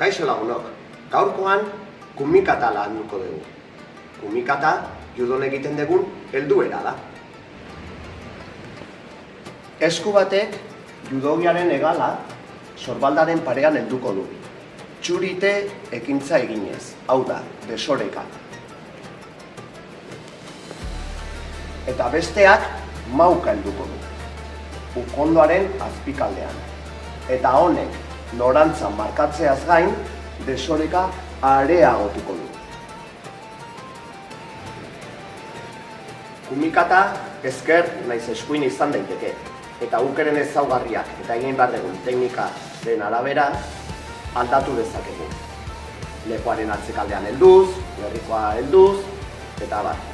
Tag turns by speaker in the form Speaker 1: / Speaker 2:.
Speaker 1: Kaixo lagunok, gaurkoan kumikata landuko dugu. Kumikata judon egiten dugun helduera da. Esku batek judogiaren hegala sorbaldaren parean helduko du. Txurite ekintza eginez, hau da, desoreka. Eta besteak mauka helduko du, ukondoaren azpikaldean. Eta honek norantzan markatzeaz gain, desoreka areagotuko du. Kumikata ezker naiz eskuin izan daiteke, eta ukeren ezaugarriak eta egin behar dugun teknikaren arabera aldatu dezakegu. Lepoaren atzekaldean helduz, gerrikoa helduz, eta bat.